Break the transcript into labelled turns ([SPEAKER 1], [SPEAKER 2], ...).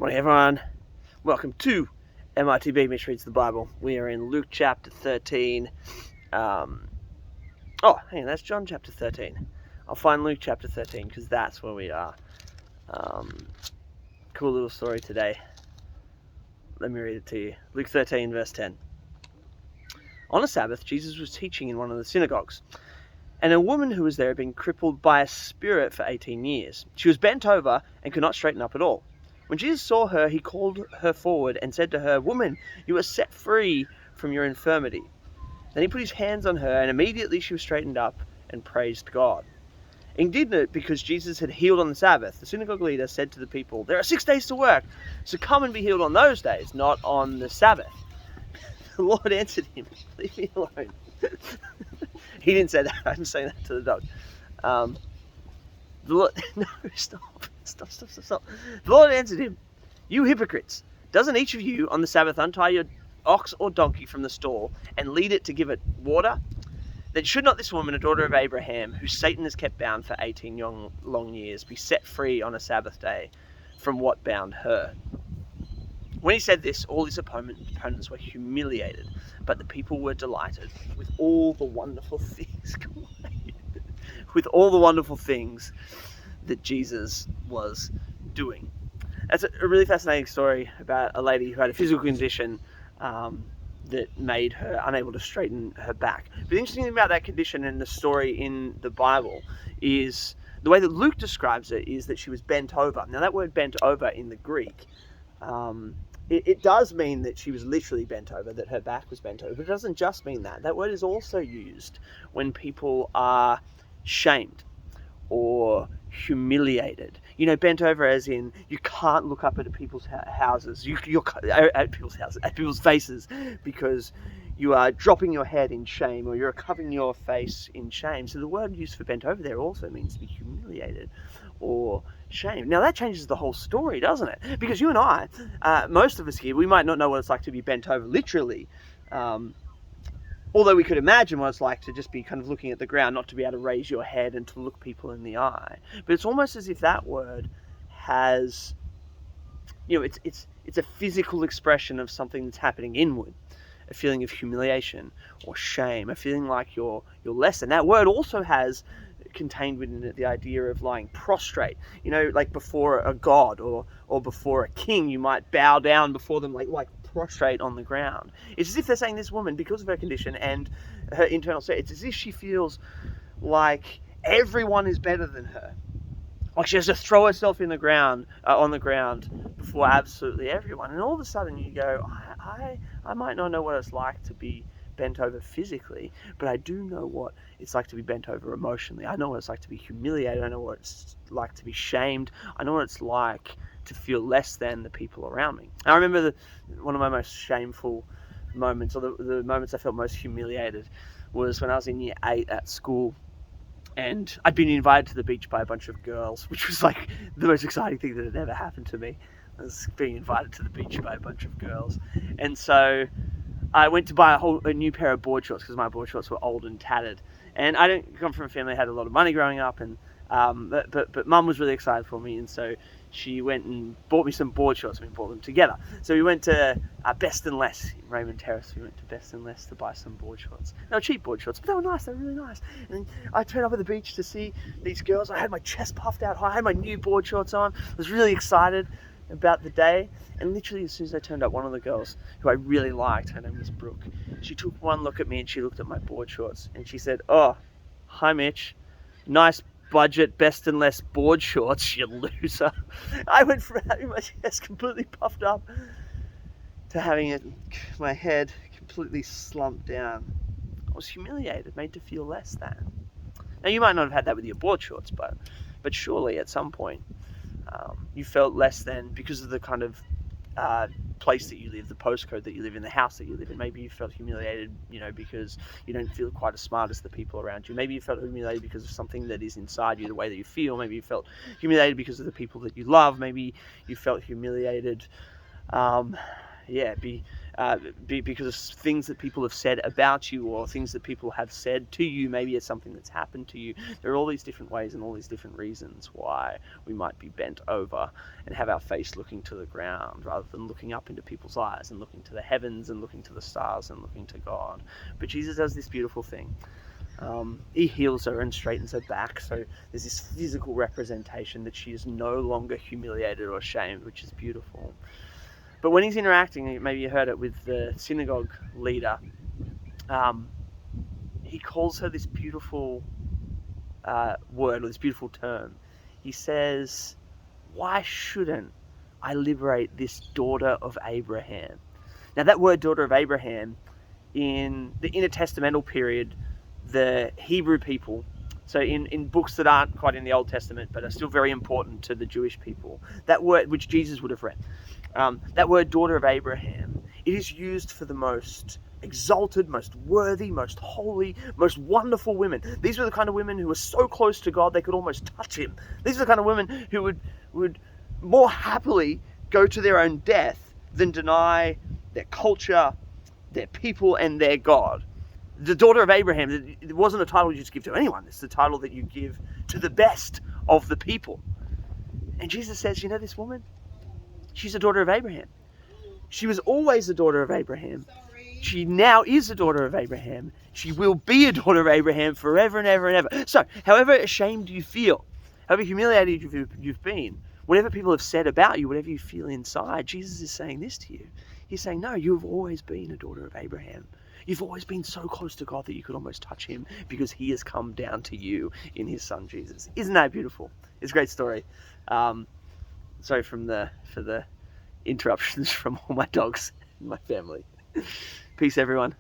[SPEAKER 1] Morning everyone, welcome to MRTB, Mitch Reads the Bible. We are in Luke chapter 13. Hang on, that's John chapter 13. I'll find Luke chapter 13 because that's where we are. Cool little story today. Let me read it to you. Luke 13 verse 10. On a Sabbath, Jesus was teaching in one of the synagogues, and a woman who was there had been crippled by a spirit for 18 years. She was bent over and could not straighten up at all. When Jesus saw her, he called her forward and said to her, "Woman, you are set free from your infirmity." Then he put his hands on her, and immediately she was straightened up and praised God. Indignant because Jesus had healed on the Sabbath, the synagogue leader said to the people, "There are 6 days to work, so come and be healed on those days, not on the Sabbath." The Lord answered him, "Leave me alone." He didn't say that. I'm saying that to the dog. No, stop. The Lord answered him, "You hypocrites, doesn't each of you on the Sabbath untie your ox or donkey from the stall and lead it to give it water? Then should not this woman, a daughter of Abraham, who Satan has kept bound for 18 long years, be set free on a Sabbath day from what bound her?" When he said this, all his opponents were humiliated, but the people were delighted with all the wonderful things. With all the wonderful things that Jesus was doing. That's a really fascinating story about a lady who had a physical condition that made her unable to straighten her back. But the interesting thing about that condition and the story in the Bible is the way that Luke describes it is that she was bent over. Now that word bent over in the Greek, it does mean that she was literally bent over, that her back was bent over, but it doesn't just mean that. That word is also used when people are shamed or humiliated. You know, bent over as in you can't look up at people's houses, at people's faces, because you are dropping your head in shame or you're covering your face in shame. So the word used for bent over there also means to be humiliated or shamed. Now that changes the whole story, doesn't it? Because you and I, most of us here, we might not know what it's like to be bent over literally. Although we could imagine what it's like to just be kind of looking at the ground, not to be able to raise your head and to look people in the eye. But it's almost as if that word has, it's a physical expression of something that's happening inward, a feeling of humiliation or shame, a feeling like you're less than. That word also has contained within it the idea of lying prostrate. You know, like before a god or before a king, you might bow down before them like prostrate on the ground. It's as if they're saying this woman, because of her condition and her internal state, it's as if she feels like everyone is better than her. Like she has to throw herself on the ground before absolutely everyone. And all of a sudden you go, I might not know what it's like to be bent over physically, but I do know what it's like to be bent over emotionally. I know what it's like to be humiliated. I know what it's like to be shamed. I know what it's like to feel less than the people around me. I remember one of my most shameful moments, or the moments I felt most humiliated, was when I was in year 8 at school, and I'd been invited to the beach by a bunch of girls, which was like the most exciting thing that had ever happened to me. I was being invited to the beach by a bunch of girls, and so I went to buy a new pair of board shorts because my board shorts were old and tattered. And I don't come from a family that had a lot of money growing up, and but Mum was really excited for me, and so she went and bought me some board shorts. We bought them together. So we went to Best and Less in Raymond Terrace. We went to Best and Less to buy some board shorts. They were cheap board shorts, but they were nice. They were really nice. And I turned up at the beach to see these girls. I had my chest puffed out high. I had my new board shorts on. I was really excited about the day, and literally as soon as I turned up, one of the girls who I really liked, her name was Brooke, she took one look at me and she looked at my board shorts and she said, "Oh, hi Mitch, nice budget Best and Less board shorts, you loser." I went from having my chest completely puffed up to having my head completely slumped down. I was humiliated, made to feel less than. Now you might not have had that with your board shorts, but surely at some point you felt less than because of the kind of place that you live, the postcode that you live in, the house that you live in. Maybe you felt humiliated, because you don't feel quite as smart as the people around you. Maybe you felt humiliated because of something that is inside you, the way that you feel. Maybe you felt humiliated because of the people that you love. Maybe you felt humiliated, because of things that people have said about you, or things that people have said to you. Maybe it's something that's happened to you. There are all these different ways and all these different reasons why we might be bent over and have our face looking to the ground rather than looking up into people's eyes and looking to the heavens and looking to the stars and looking to God. But Jesus does this beautiful thing. He heals her and straightens her back, so there's this physical representation that she is no longer humiliated or ashamed, which is beautiful. But when he's interacting, maybe you heard it, with the synagogue leader, he calls her this beautiful word, or this beautiful term. He says, "Why shouldn't I liberate this daughter of Abraham?" Now that word, daughter of Abraham, in the intertestamental period, the Hebrew people, so in books that aren't quite in the Old Testament but are still very important to the Jewish people, that word, which Jesus would have read, that word daughter of Abraham, it is used for the most exalted, most worthy, most holy, most wonderful women. These were the kind of women who were so close to God they could almost touch him. These are the kind of women who would more happily go to their own death than deny their culture, their people, and their God. The daughter of Abraham, it wasn't a title you just give to anyone. It's the title that you give to the best of the people. And Jesus says, you know this woman? She's a daughter of Abraham. She was always a daughter of Abraham. She now is a daughter of Abraham. She will be a daughter of Abraham forever and ever and ever. So, however ashamed you feel, however humiliated you've been, whatever people have said about you, whatever you feel inside, Jesus is saying this to you. He's saying, no, you've always been a daughter of Abraham. You've always been so close to God that you could almost touch him because he has come down to you in his son Jesus. Isn't that beautiful? It's a great story. Sorry for the interruptions from all my dogs and my family. Peace, everyone.